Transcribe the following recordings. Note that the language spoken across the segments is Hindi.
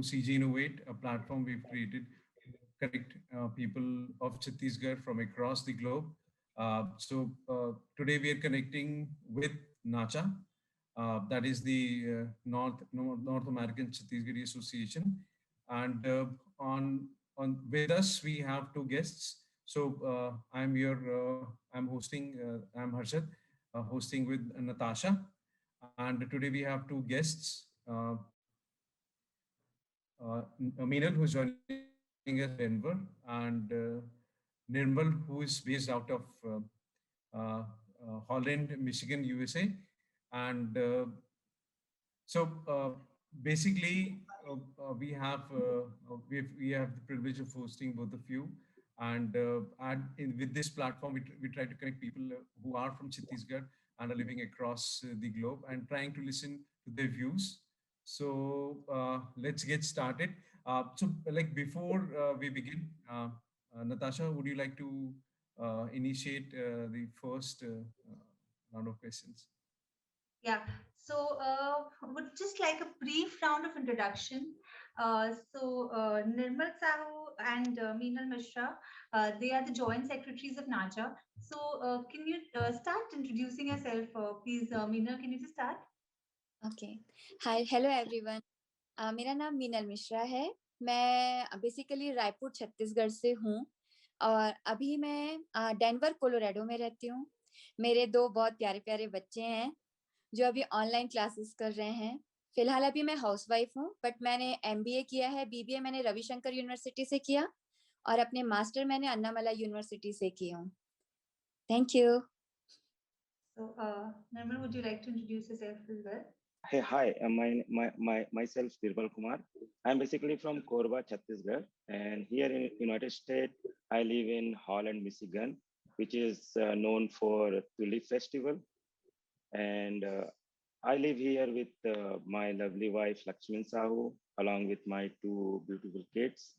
CG Innovate, a platform we've created to connect people of Chhattisgarh from across the globe. Today we are connecting with NACHA, that is the North American Chhattisgarhi Association, and with us we have two guests. I'm hosting. I'm Harshad, hosting with Natasha, and today we have two guests. Meenal, who's joining us from Denver, and Nirmal, who is based out of uh, Holland, Michigan, USA. And so basically, we have the privilege of hosting both of you. And with this platform, we try to connect people who are from Chhattisgarh and are living across the globe and trying to listen to their views. So let's get started. Like before we begin, Natasha, would you like to initiate the first round of questions? Yeah, so would just like a brief round of introduction. Nirmal Sahu and Meenal Mishra, they are the joint secretaries of NACHA. So can you start introducing yourself, please, Meenal? Can you just start? Okay hi hello everyone मेरा नाम मीनल मिश्रा है। मैं बेसिकली रायपुर छत्तीसगढ़ से हूँ और अभी मैं डेनवर कोलोराडो में रहती हूँ। मेरे दो बहुत प्यारे प्यारे बच्चे हैं जो अभी ऑनलाइन क्लासेस कर रहे हैं। फिलहाल अभी मैं हाउसवाइफ हूँ, बट मैंने एमबीए किया है। बीबीए मैंने रविशंकर यूनिवर्सिटी से किया और अपने मास्टर मैंने अन्नामला यूनिवर्सिटी से की हूँ। Thank you. So, Nirmal, would you like to introduce yourself as well? Hey, hi, myself Birbal Kumar. I'm basically from Korba, Chhattisgarh, and here in United States, I live in Holland, Michigan, which is known for Tulip Festival. And I live here with my lovely wife, Lakshmin Sahu, along with my two beautiful kids.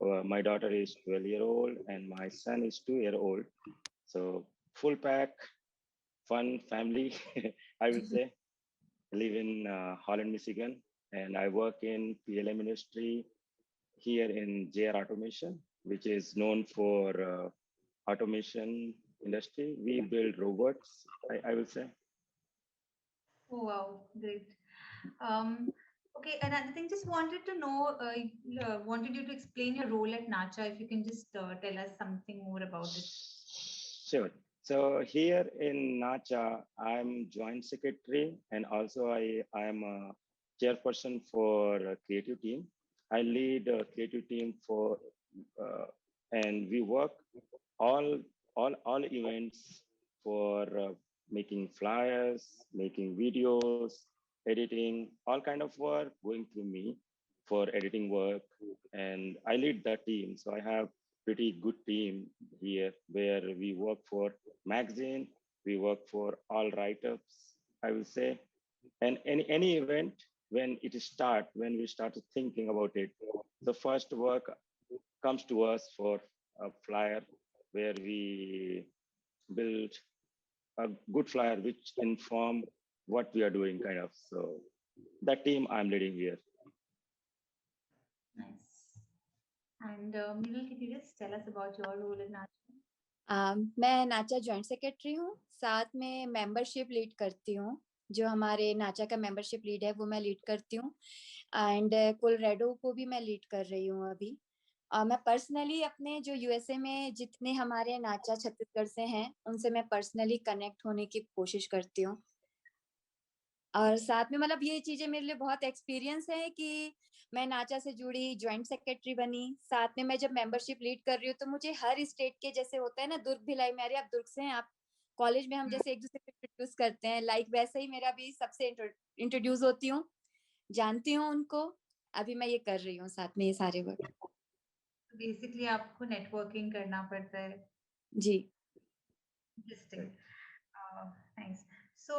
My daughter is 12-year-old and my son is 2-year-old. So full pack, fun family, I would say. I live in Holland, Michigan, and I work in PLM industry here in JR Automation, which is known for automation industry. We build robots, I will say. Oh, wow, great. Okay, another thing, just wanted to know, wanted you to explain your role at NACHA. If you can just tell us something more about it. Sure. So here in NACHA, I'm joint secretary, and also I am a chairperson for a creative team. I lead a creative team for, and we work all events for making flyers, making videos, editing, all kind of work going through me for editing work, and I lead the team. So I have pretty good team here where we work for magazine, we work for all write-ups, I will say, and any event when we start thinking about it, the first work comes to us for a flyer where we build a good flyer which inform what we are doing kind of. So that team I'm leading here. Nice. And Meenal, can you just tell us about your role in NACHA? मैं नाचा जॉइंट सेक्रेटरी हूँ, साथ में मेंबरशिप लीड करती हूँ। जो हमारे नाचा का मेंबरशिप लीड है वो मैं लीड करती हूँ, एंड कोलोराडो को भी मैं लीड कर रही हूँ अभी। मैं पर्सनली अपने जो यूएसए में जितने हमारे नाचा छत्तीसगढ़ से हैं उनसे मैं पर्सनली कनेक्ट होने की कोशिश करती हूँ। और साथ में मतलब ये चीजें मेरे लिए बहुत एक्सपीरियंस है कि मैं नाचा से जुड़ी ज्वाइंट सेक्रेटरी बनी। साथ में मैं जब मेंबरशिप लीड कर रही हूँ तो मुझे हर स्टेट के जैसे होता है ना, दुर्ग भिलाई में, अरे आप दुर्ग से हैं, आप कॉलेज में हम जैसे एक दूसरे को इंट्रोड्यूस करते हैं, लाइक वैसे ही मेरा भी सबसे इंट्रोड्यूस होती हूँ, जानती हूँ उनको। अभी मैं ये कर रही हूँ साथ में ये सारे वर्क। बेसिकली आपको नेटवर्किंग करना पड़ता है। जी। Interesting. Thanks. So,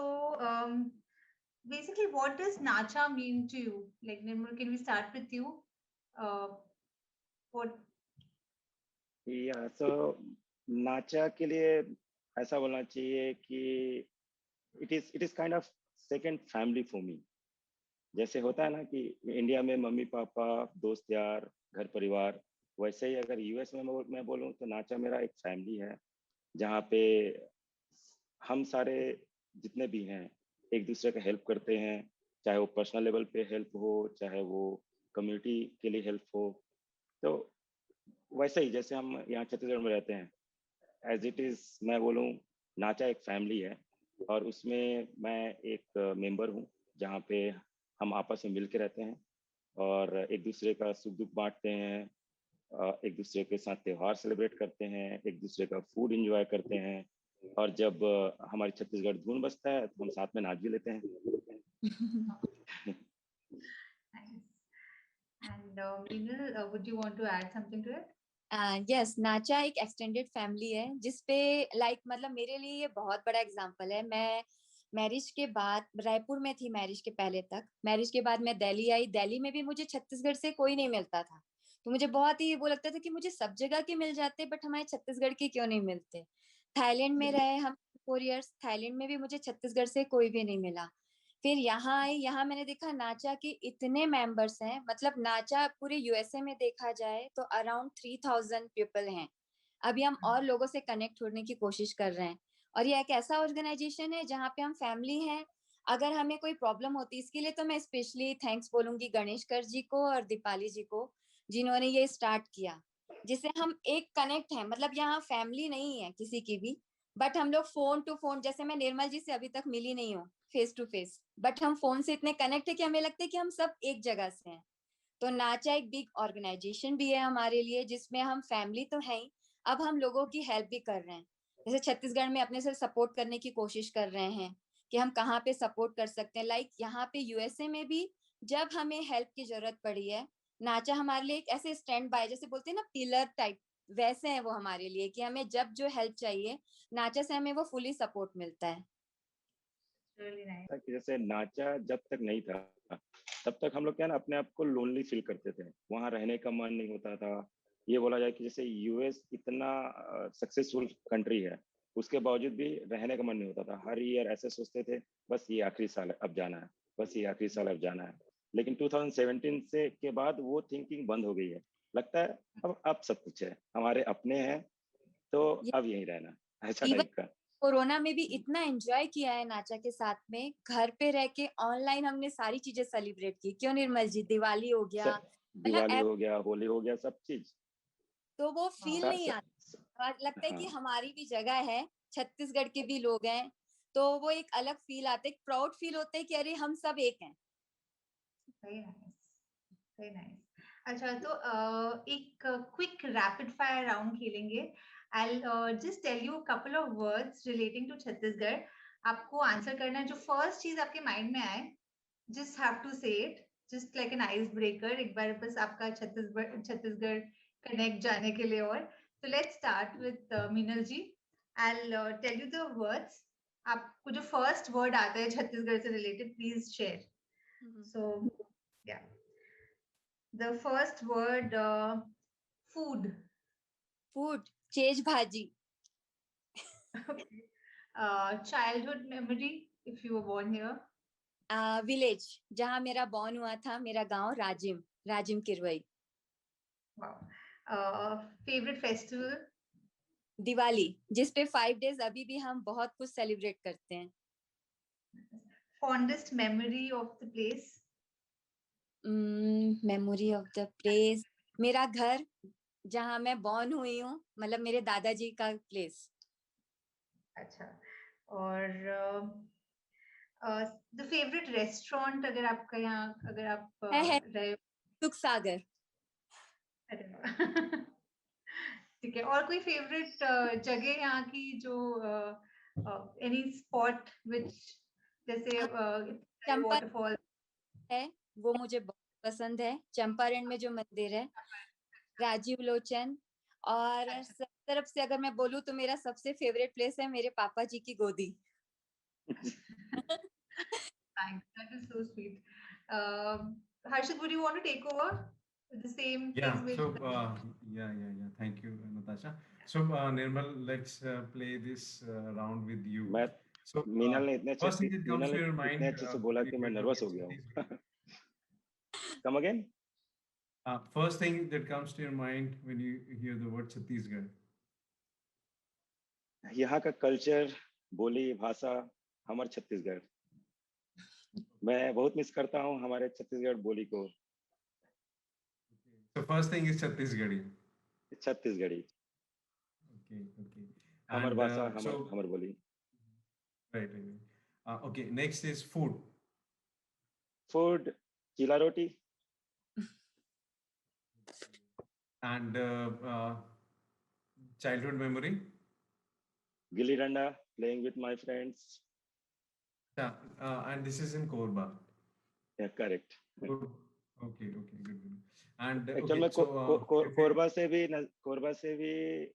basically, what does NACHA mean to you? Like, Nirmal, can we start with you? What? Yeah, so नाचा के लिए ऐसा बोलना चाहिए कि it is kind of second family for me. जैसे होता है ना कि इंडिया में मम्मी पापा, दोस्त यार, घर परिवार, वैसे ही अगर यूएस में मैं बोलूँ तो नाचा मेरा एक फैमिली है, जहाँ पे हम सारे जितने भी हैं एक दूसरे का हेल्प करते हैं, चाहे वो पर्सनल लेवल पे हेल्प हो, चाहे वो कम्युनिटी के लिए हेल्प हो। तो वैसे ही जैसे हम यहाँ छत्तीसगढ़ में रहते हैं, एज इट इज मैं बोलूँ, नाचा एक फैमिली है और उसमें मैं एक मेंबर हूँ, जहाँ पे हम आपस में मिल के रहते हैं और एक दूसरे का सुख दुख बांटते हैं, एक दूसरे के साथ त्योहार सेलिब्रेट करते हैं, एक दूसरे का फूड एंजॉय करते हैं, और जब हमारी छत्तीसगढ़ धुन बजता है तो हम साथ में नाच भी लेते हैं। Nice. And Meenal, would you want to add something to it? Yes, नाचा एक एक्सटेंडेड फैमिली है जिसपे मतलब मेरे लिए ये बहुत बड़ा एग्जांपल है। मैं मैरिज के बाद रायपुर में थी, मैरिज के पहले तक। मैरिज के बाद मैं दिल्ली आई। दिल्ली में भी मुझे छत्तीसगढ़ से कोई नहीं मिलता था, तो मुझे बहुत ही वो लगता था कि मुझे सब जगह के मिल जाते, बट हमारे छत्तीसगढ़ के क्यों नहीं मिलते। थाईलैंड में रहे हम 4 इयर्स, थाईलैंड में भी मुझे छत्तीसगढ़ से कोई भी नहीं मिला। फिर यहाँ आई, यहाँ मैंने देखा नाचा के इतने मेंबर्स हैं, मतलब नाचा पूरे यूएसए में देखा जाए तो अराउंड 3000 पीपल हैं। अभी हम और लोगों से कनेक्ट होने की कोशिश कर रहे हैं, और ये एक ऐसा ऑर्गेनाइजेशन है जहाँ पे हम फैमिली हैं। अगर हमें कोई प्रॉब्लम होती है, इसके लिए तो मैं स्पेशली थैंक्स बोलूंगी गणेश कर जी को और दीपाली जी को, जिन्होंने ये स्टार्ट किया, जिससे हम एक कनेक्ट हैं। मतलब यहाँ फैमिली नहीं है किसी की भी, बट हम लोग फोन टू फोन, जैसे मैं निर्मल जी से अभी तक मिली नहीं हूँ फेस टू फेस, बट हम फोन से इतने कनेक्ट है कि हमें लगता है कि हम सब एक जगह से हैं। तो नाचा एक बिग ऑर्गेनाइजेशन भी है हमारे लिए, जिसमें हम फैमिली तो है ही, अब हम लोगों की हेल्प भी कर रहे हैं। जैसे छत्तीसगढ़ में अपने से सपोर्ट करने की कोशिश कर रहे हैं कि हम कहाँ पे सपोर्ट कर सकते हैं। लाइक यहाँ पे यूएसए में भी जब हमें हेल्प की जरूरत पड़ी है, नाचा हमारे लिए एक ऐसे स्टैंड बाय, जैसे बोलते हैं ना पिलर टाइप, वैसे है वो हमारे लिए, कि हमें जब जो हेल्प चाहिए नाचा से हमें वो फुली सपोर्ट मिलता है। Really nice. कि जैसे नाचा जब तक नहीं था तब तक हम लोग क्या ना अपने आप को लोनली फील करते थे, वहां रहने का मन नहीं होता था। ये बोला जाए कि जैसे यूएस इतना सक्सेसफुल कंट्री है, उसके बावजूद भी रहने का मन नहीं होता था। हर ईयर ऐसे सोचते थे बस ये आखिरी साल है अब जाना है, बस ये आखिरी साल अब जाना है। लेकिन 2017 से के बाद वो थिंकिंग बंद हो गई है। लगता है अब सब कुछ है, हमारे अपने हैं, तो अब यहीं रहना, ऐसा इवन टाइप का। कोरोना में भी इतना एंजॉय किया है नाचा के साथ में, घर पे रह के ऑनलाइन हमने सारी चीजें सेलिब्रेट की, क्यों निर्मल जी? दिवाली हो गया, मतलब दिवाली हो गया, होली हो गया, सब चीज। तो वो फील नहीं आता, लगता है कि हाँ, हमारी भी जगह है, छत्तीसगढ़ के भी लोग हैं, तो वो एक अलग फील आता है, एक प्राउड फील होता है कि अरे हम सब एक हैं। Very nice. Very nice. अच्छा, तो एक क्विक रैपिड फायर राउंड खेलेंगे. I'll just tell you a couple of words relating to Chhattisgarh. आपको आंसर करना है, जो फर्स्ट चीज आपके माइंड में आए, just have to say it, just like an ice breaker. एक बार बस आपका छत्तीसगढ़ कनेक्ट जाने के लिए. और so let's start with Meenal ji. I'll tell you the words. आपको जो फर्स्ट वर्ड आता है छत्तीसगढ़ से related, please share. So yeah, the first word, food. Food, chase भाजी। Okay. Childhood memory, if you were born here. Village, जहाँ मेरा बॉर्न हुआ था, मेरा गांव Rajim, Rajim किरवई। Wow. Favorite festival. Diwali, जिसपे 5 डेज अभी भी हम बहुत कुछ सेलिब्रेट करते हैं। Fondest memory of the place. Memory of the place, मेरा घर जहाँ मैं बॉर्न हुई हूँ, मतलब मेरे दादाजी का प्लेस। अच्छा. और the favorite restaurant, अगर आपका यहाँ, अगर आप है रहे. सुख सागर। अरे वाह. ठीक है. और कोई फेवरेट जगह यहाँ की, जो एनी स्पॉट विच, जैसे चंपा वाटरफॉल. है, वो मुझे बहुत पसंद है। चंपारण में जो मंदिर है, राजीव लोचन। और सब तरफ से अगर मैं बोलूँ तो मेरा सबसे फेवरेट प्लेस है मेरे पापा जी की गोदी। Thanks. That is so sweet. Harshit, would you want to take over with the same Yeah. thing with? So yeah. Thank you, Natasha. So Nirmal, let's play this round with you. मैं So मीनल ने इतने अच्छे first thing that comes Meenal to ने your इतने mind अच्छे से बोला when कि मैं you look नर्वस at हो गया Chhattisgarh. हूँ। Come again? First thing that comes to your mind when you hear the word Chhattisgarh. यहाँ का कल्चर, बोली, भाषा, हमारे छत्तीसगढ़। मैं बहुत मिस करता हूँ हमारे छत्तीसगढ़ बोली को। So first thing is Chhattisgarhi. Chhattisgarhi. Okay. हमारी And भाषा, so हमारी बोली। right. Okay. Next is food. Food, cheela roti. And childhood memory. Gilli danda, playing with my friends. Yeah. And this is in Korba. Yeah, correct. Good. Okay. Good. And actual okay. में So कोरबा से भी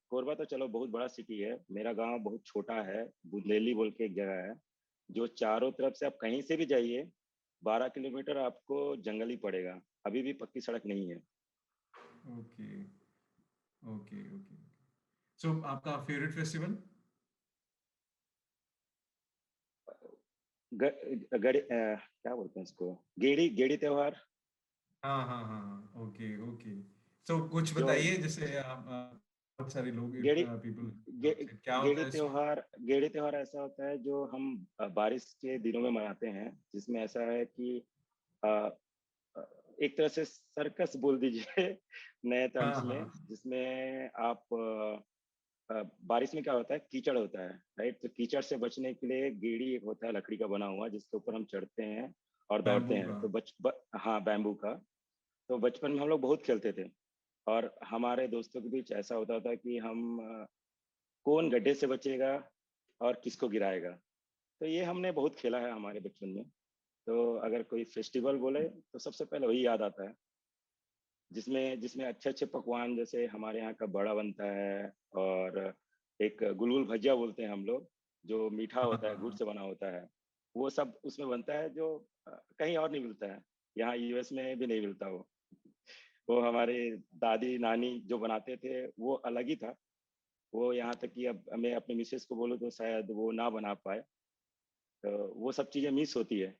कोरबा तो चलो बहुत बड़ा सिटी है। मेरा गांव बहुत छोटा है, बुंदेली बोल के एक जगह है, जो चारों तरफ से आप कहीं से भी जाइए 12 किलोमीटर आपको जंगल ही पड़ेगा। अभी भी पक्की सड़क नहीं है। Okay. So आपका फेवरेट फेस्टिवल? क्या बोलते हैं इसको, गेड़ी त्योहार। हाँ। ओके। तो कुछ बताइए, जैसे बहुत सारे लोग पीपल क्या होता है इसमें? गेड़ी त्योहार ऐसा होता है जो हम बारिश के दिनों में मनाते हैं, जिसमें ऐसा है कि एक तरह से सर्कस बोल दीजिए नए टर्म्स में, जिसमें आप बारिश में क्या होता है, कीचड़ होता है, राइट। तो कीचड़ से बचने के लिए गेड़ी एक होता है लकड़ी का बना हुआ, जिसके ऊपर हम चढ़ते हैं और दौड़ते हैं। तो हाँ, बैम्बू का। तो बचपन में हम लोग बहुत खेलते थे, और हमारे दोस्तों के बीच ऐसा होता था कि हम कौन गड्ढे से बचेगा और किसको गिराएगा। तो ये हमने बहुत खेला है हमारे बचपन में। तो अगर कोई फेस्टिवल बोले तो सबसे पहले वही याद आता है, जिसमें अच्छे पकवान, जैसे हमारे यहाँ का बड़ा बनता है, और एक गुलगुल भजिया बोलते हैं हम लोग, जो मीठा होता है, गुड़ से बना होता है। वो सब उसमें बनता है, जो कहीं और नहीं मिलता है। यहाँ यूएस में भी नहीं मिलता वो हमारे दादी नानी जो बनाते थे वो अलग ही था। वो यहाँ तक कि अब मैं अपने मिसेस को बोलूँ तो शायद वो ना बना पाए। तो वो सब चीजें मिस होती है।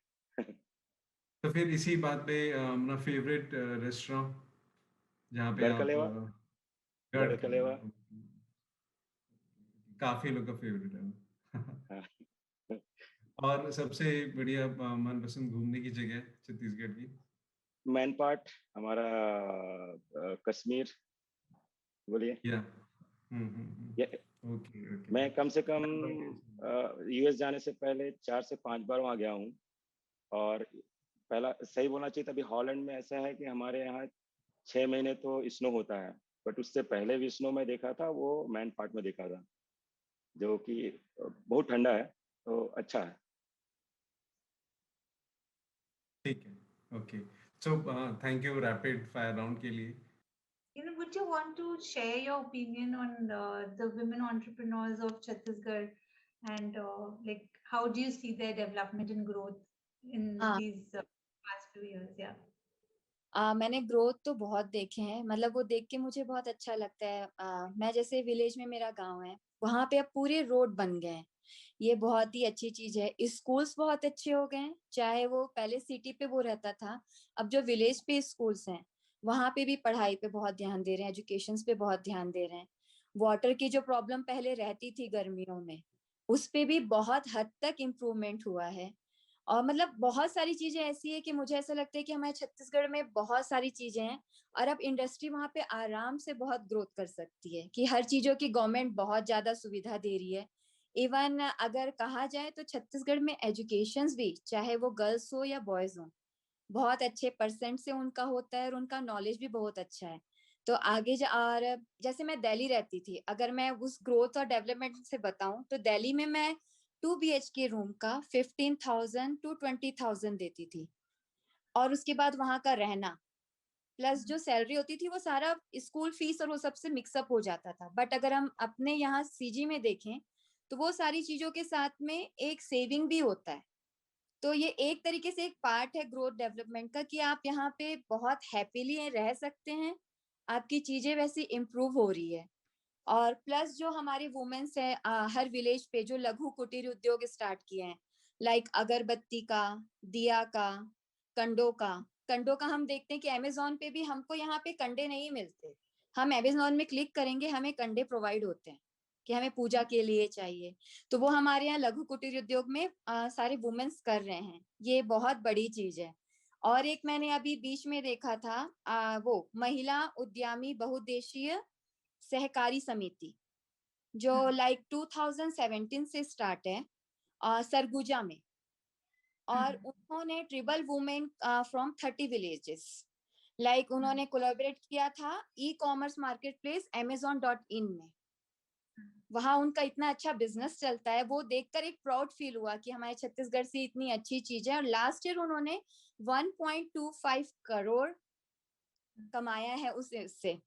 तो फिर इसी बात पे अपना फेवरेट रेस्टोरेंट जहाँ पे आप गढ़कलेवा। गढ़कलेवा। काफी लोग का फेवरेट है। हाँ। और सबसे बढ़िया मनपसंद घूमने की जगह छत्तीसगढ़ की? मैन पार्ट हमारा कश्मीर बोलिए। या मैं कम से कम यूएस जाने से पहले 4 से 5 बार वहाँ गया हूँ। और पहला सही बोलना चाहिए, तभी हॉलैंड में ऐसा है कि हमारे यहाँ 6 महीने तो स्नो होता है, बट उससे पहले भी स्नो में देखा था, वो मैन पार्ट में देखा था, जो कि बहुत ठंडा है, तो अच्छा है। ठीक है, okay. So thank you rapid fire round के लिए। Would you want to share your opinion on the women entrepreneurs of Chhattisgarh, and like how do you see their development and growth in these past few years? Yeah. मैंने ग्रोथ तो बहुत देखे हैं, मतलब वो देख के मुझे बहुत अच्छा लगता है। मैं जैसे विलेज में मेरा गांव है, वहां पे अब पूरे रोड बन गए हैं। ये बहुत ही अच्छी चीज है। स्कूल्स बहुत अच्छे हो गए हैं, चाहे वो पहले सिटी पे वो रहता था, अब जो विलेज पे स्कूल्स हैं वहां पे भी पढ़ाई पे बहुत ध्यान दे रहे हैं, एजुकेशन पे बहुत ध्यान दे रहे हैं। वाटर की जो प्रॉब्लम पहले रहती थी गर्मियों में, उस पे भी बहुत हद तक इम्प्रूवमेंट हुआ है। और मतलब बहुत सारी चीजें ऐसी है कि मुझे ऐसा लगता है कि हमारे छत्तीसगढ़ में बहुत सारी चीजें हैं, और अब इंडस्ट्री वहां पे आराम से बहुत ग्रोथ कर सकती है, कि हर चीजों की गवर्नमेंट बहुत ज्यादा सुविधा दे रही है। इवन अगर कहा जाए तो छत्तीसगढ़ में एजुकेशन भी, चाहे वो गर्ल्स हो या बॉयज हो, बहुत अच्छे परसेंट से उनका होता है, और उनका नॉलेज भी बहुत अच्छा है। तो आगे और जैसे मैं दिल्ली रहती थी, अगर मैं उस ग्रोथ और डेवलपमेंट से बताऊं तो दिल्ली में मैं 2 BHK रूम का 15,000 to 20,000 देती थी, और उसके बाद वहां का रहना प्लस जो सैलरी होती थी वो सारा स्कूल फीस और वो सबसे मिक्सअप हो जाता था। बट अगर हम अपने यहाँ सीजी में देखें तो वो सारी चीजों के साथ में एक सेविंग भी होता है। तो ये एक तरीके से एक पार्ट है ग्रोथ डेवलपमेंट का, कि आप यहाँ पे बहुत हैप्पीली रह सकते हैं, आपकी चीजें वैसी इम्प्रूव हो रही है। और प्लस जो हमारे वुमेन्स है हर विलेज पे जो लघु कुटीर उद्योग स्टार्ट किए हैं, लाइक अगरबत्ती का, दिया का, कंडों का, कंडों का हम देखते हैं कि अमेजोन पे भी हमको यहाँ पे कंडे नहीं मिलते, हम अमेजोन में क्लिक करेंगे हमें कंडे प्रोवाइड होते हैं कि हमें पूजा के लिए चाहिए। तो वो हमारे यहाँ लघु कुटीर उद्योग में सारे वुमेन्स कर रहे हैं, ये बहुत बड़ी चीज है। और एक मैंने अभी बीच में देखा था वो महिला उद्यमी बहुउद्देशीय सहकारी समिति जो लाइक 2017 से स्टार्ट है सरगुजा में, और उन्होंने ट्रिबल वुमेन फ्रॉम 30 विलेजेस लाइक उन्होंने कोलैबोरेट किया था e commerce market place amazon.in में। वहां उनका इतना अच्छा बिजनेस चलता है, वो देखकर एक प्राउड फील हुआ कि हमारे छत्तीसगढ़ से इतनी अच्छी चीज है। और लास्ट ईयर उन्होंने 1.25 करोड़ कमाया है उससे।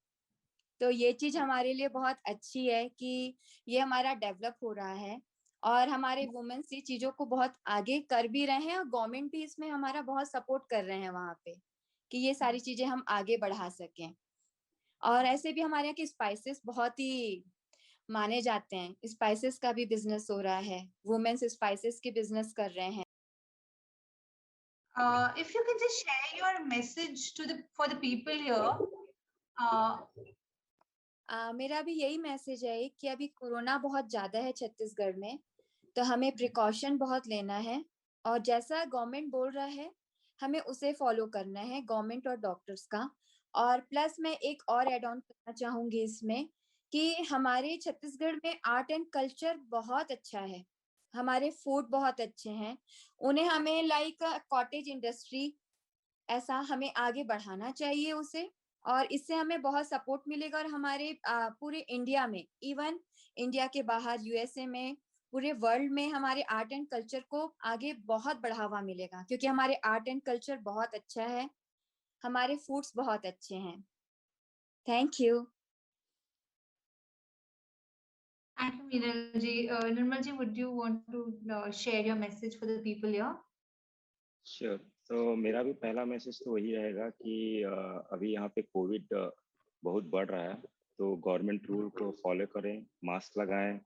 तो ये चीज हमारे लिए बहुत अच्छी है कि ये हमारा डेवलप हो रहा है और हमारे वुमेन्स ये चीजों को बहुत आगे कर भी रहे हैं और गवर्नमेंट भी इसमें हमारा बहुत सपोर्ट कर रहे हैं वहां पे कि ये सारी चीजें हम आगे बढ़ा सकें। और ऐसे भी हमारे यहाँ के स्पाइसेस बहुत ही माने जाते हैं, स्पाइसेस का भी बिजनेस हो रहा है, वुमेन्स स्पाइसेस की बिजनेस कर रहे हैं। If you can just share your message to the for the people here. मेरा भी यही मैसेज है कि अभी कोरोना बहुत ज्यादा है छत्तीसगढ़ में, तो हमें प्रिकॉशन बहुत लेना है और जैसा गवर्नमेंट बोल रहा है हमें उसे फॉलो करना है, गवर्नमेंट और डॉक्टर्स का। और प्लस मैं एक और एड ऑन करना चाहूंगी इसमें कि हमारे छत्तीसगढ़ में आर्ट एंड कल्चर बहुत अच्छा है, हमारे फूड बहुत अच्छे हैं, उन्हें हमें लाइक कॉटेज इंडस्ट्री ऐसा हमें आगे बढ़ाना चाहिए उसे, और इससे हमें बहुत सपोर्ट मिलेगा। और हमारे पूरे इंडिया में, इवन इंडिया के बाहर यूएसए में, पूरे वर्ल्ड में हमारे आर्ट एंड कल्चर को आगे बहुत बढ़ावा मिलेगा क्योंकि हमारे आर्ट एंड कल्चर बहुत अच्छा है, हमारे फूड्स बहुत अच्छे हैं। Thank you. Thank you, Nirmal ji. Nirmal ji, would you want to share your message for the people here? Sure. तो मेरा भी पहला मैसेज तो वही रहेगा कि अभी यहाँ पे कोविड बहुत बढ़ रहा है, तो गवर्नमेंट रूल को फॉलो करें, मास्क लगाएं,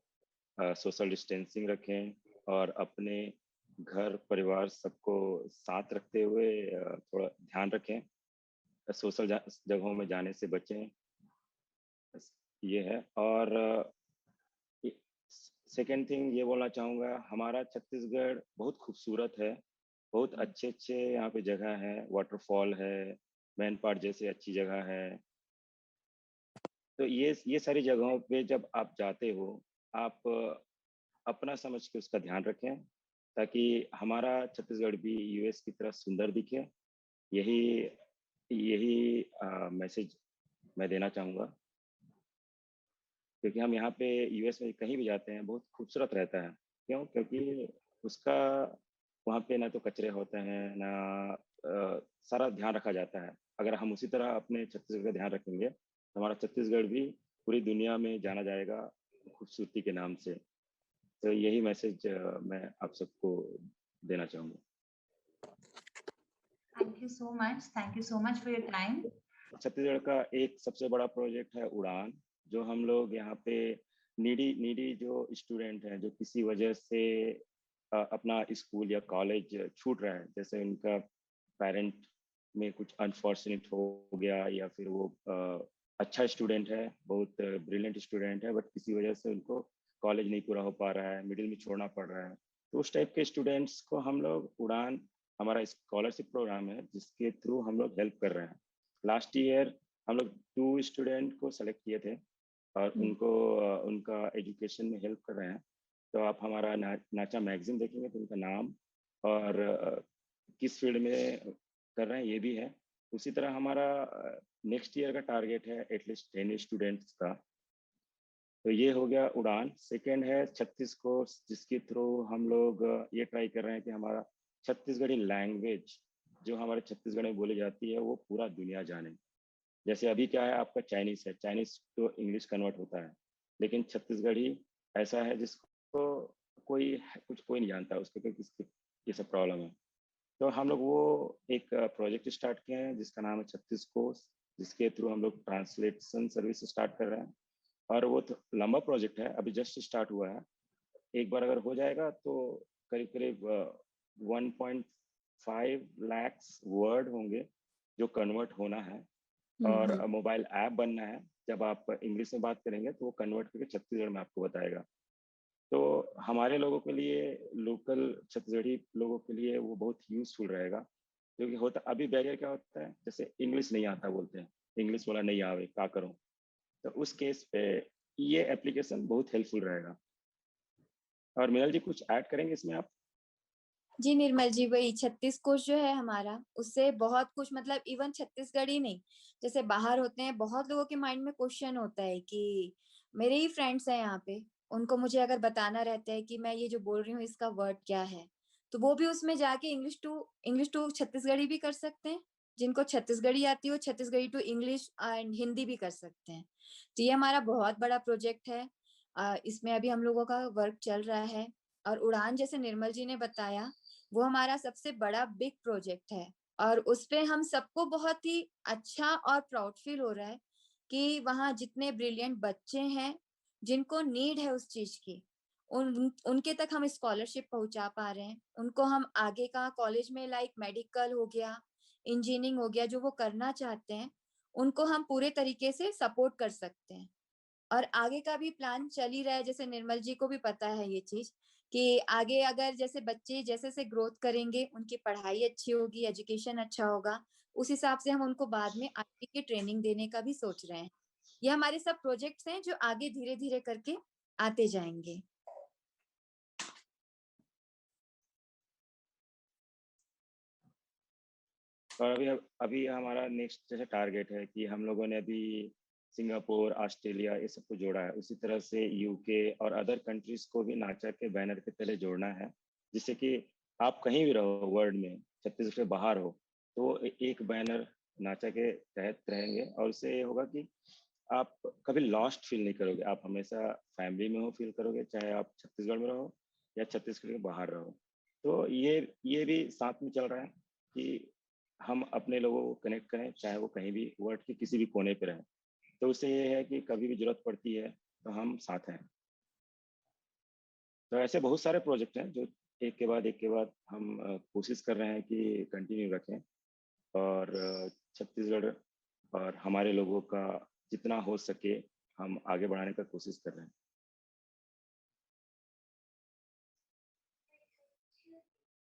सोशल डिस्टेंसिंग रखें और अपने घर परिवार सबको साथ रखते हुए थोड़ा ध्यान रखें, सोशल जगहों में जाने से बचें, ये है। और सेकेंड थिंग ये बोलना चाहूँगा, हमारा छत्तीसगढ़ बहुत खूबसूरत है, बहुत अच्छे अच्छे यहाँ पे जगह है, वाटरफॉल है, मैनपाट जैसे अच्छी जगह है। तो ये सारी जगहों पे जब आप जाते हो, आप अपना समझ के उसका ध्यान रखें ताकि हमारा छत्तीसगढ़ भी यूएस की तरह सुंदर दिखे। यही यही मैसेज मैं देना चाहूँगा, क्योंकि हम यहाँ पे यूएस में कहीं भी जाते हैं बहुत खूबसूरत रहता है। क्यों? क्योंकि उसका वहाँ पे ना तो कचरे होते हैं, ना सारा ध्यान रखा जाता है। अगर हम उसी तरह अपने छत्तीसगढ़ का ध्यान रखेंगे तो हमारा छत्तीसगढ़ भी पूरी दुनिया में जाना जाएगा खूबसूरती के नाम से। तो यही मैसेज मैं आप सबको देना चाहूँगा। Thank you so much. Thank you so much for your time. Chhattisgarh का एक सबसे बड़ा प्रोजेक्ट है उड़ान, जो हम लोग यहाँ पे नीडी जो स्टूडेंट हैं जो किसी वजह से अपना स्कूल या कॉलेज छूट रहा है, जैसे उनका पेरेंट में कुछ अनफॉर्चुनेट हो गया या फिर वो अच्छा स्टूडेंट है, बहुत ब्रिलियंट स्टूडेंट है, बट किसी वजह से उनको कॉलेज नहीं पूरा हो पा रहा है, मिडिल में छोड़ना पड़ रहा है, तो उस टाइप के स्टूडेंट्स को हम लोग उड़ान हमारा स्कॉलरशिप प्रोग्राम है जिसके थ्रू हम लोग हेल्प कर रहे हैं। लास्ट ईयर हम लोग 2 स्टूडेंट को सेलेक्ट किए थे और उनको उनका एजुकेशन में हेल्प कर रहे हैं। तो आप हमारा नाचा मैगजीन देखेंगे तो उनका नाम और किस फील्ड में कर रहे हैं ये भी है। उसी तरह हमारा नेक्स्ट ईयर का टारगेट है एटलीस्ट 10 स्टूडेंट्स का। तो ये हो गया उड़ान। सेकेंड है छत्तीस कोर्स, जिसके थ्रू हम लोग ये ट्राई कर रहे हैं कि हमारा छत्तीसगढ़ी लैंग्वेज जो हमारे छत्तीसगढ़ में बोली जाती है वो पूरा दुनिया जाने। जैसे अभी क्या है, आपका चाइनीज है, चाइनीज तो इंग्लिश कन्वर्ट होता है, लेकिन छत्तीसगढ़ी ऐसा है जिसको कोई नहीं जानता, उसको किसकी ये सब प्रॉब्लम है। तो हम लोग वो एक प्रोजेक्ट स्टार्ट किए हैं जिसका नाम है छत्तीस कोर्स, जिसके थ्रू हम लोग ट्रांसलेशन सर्विस स्टार्ट कर रहे हैं। और वो तो लंबा प्रोजेक्ट है, अभी जस्ट स्टार्ट हुआ है। एक बार अगर हो जाएगा तो करीब करीब 1.5 लाख वर्ड होंगे जो कन्वर्ट होना है और मोबाइल ऐप बनना है। जब आप इंग्लिश में बात करेंगे तो वो कन्वर्ट करके छत्तीसगढ़ में आपको बताएगा। तो हमारे लोगों के लिए, लोकल छत्तीसगढ़ी लोगों के लिए वो बहुत यूजफुल रहेगा। क्योंकि होता अभी बैरियर क्या होता है, जैसे इंग्लिश नहीं आता बोलते हैं, इंग्लिश बोला नहीं आवे क्या करूं, तो उस केस पे ये एप्लीकेशन बहुत हेल्पफुल रहेगा। और मिनल जी कुछ ऐड करेंगे इसमें आप? जी निर्मल जी, वही 36 कोर्स जो है हमारा, उससे बहुत कुछ, मतलब इवन छत्तीसगढ़ ही नहीं, जैसे बाहर होते हैं, बहुत लोगों के माइंड में क्वेश्चन होता है कि मेरे ही फ्रेंड्स हैं यहाँ पे, उनको मुझे अगर बताना रहता है कि मैं ये जो बोल रही हूँ इसका वर्ड क्या है, तो वो भी उसमें जाके इंग्लिश टू छत्तीसगढ़ी भी कर सकते हैं। जिनको छत्तीसगढ़ी आती हो, Chhattisgarhi to English and Hindi भी कर सकते हैं। तो ये हमारा बहुत बड़ा प्रोजेक्ट है। इसमें अभी हम लोगों का वर्क चल रहा है। और उड़ान, जैसे निर्मल जी ने बताया, वो हमारा सबसे बड़ा बिग प्रोजेक्ट है। और उसपे हम सबको बहुत ही अच्छा और प्राउड फील हो रहा है कि वहाँ जितने ब्रिलियंट बच्चे हैं जिनको नीड है उस चीज की, उनके तक हम स्कॉलरशिप पहुंचा पा रहे हैं। उनको हम आगे का कॉलेज में, लाइक मेडिकल हो गया, इंजीनियरिंग हो गया, जो वो करना चाहते हैं, उनको हम पूरे तरीके से सपोर्ट कर सकते हैं। और आगे का भी प्लान चल ही रहा है, जैसे निर्मल जी को भी पता है ये चीज, कि आगे अगर जैसे बच्चे जैसे से ग्रोथ करेंगे, उनकी पढ़ाई अच्छी होगी, एजुकेशन अच्छा होगा, उस हिसाब से हम उनको बाद में आईटी की ट्रेनिंग देने का भी सोच रहे हैं। ये हमारे सब प्रोजेक्ट्स हैं जो आगे धीरे धीरे करके आते जाएंगे। और अभी हमारा नेक्स्ट जैसे टारगेट है कि हम लोगों ने अभी सिंगापुर, ऑस्ट्रेलिया ये सबको जोड़ा है। उसी तरह से यूके और अदर कंट्रीज को भी नाचा के बैनर के तले जोड़ना है, जिससे कि आप कहीं भी रहो वर्ल्ड में, छत्तीसगढ़ से बाहर हो, तो एक बैनर नाचा के तहत रहेंगे। और उससे ये होगा कि आप कभी लॉस्ट फील नहीं करोगे, आप हमेशा फैमिली में हो फील करोगे, चाहे आप छत्तीसगढ़ में रहो या छत्तीसगढ़ के बाहर रहो। तो ये भी साथ में चल रहा है कि हम अपने लोगों को कनेक्ट करें, चाहे वो कहीं भी वर्ल्ड के किसी भी कोने पे रहें। तो उससे ये है कि कभी भी जरूरत पड़ती है तो हम साथ हैं। तो ऐसे बहुत सारे प्रोजेक्ट हैं जो एक के बाद हम कोशिश कर रहे हैं कि कंटिन्यू रखें। और छत्तीसगढ़ और हमारे लोगों का जितना हो सके हम आगे बढ़ाने का कोशिश कर रहे हैं।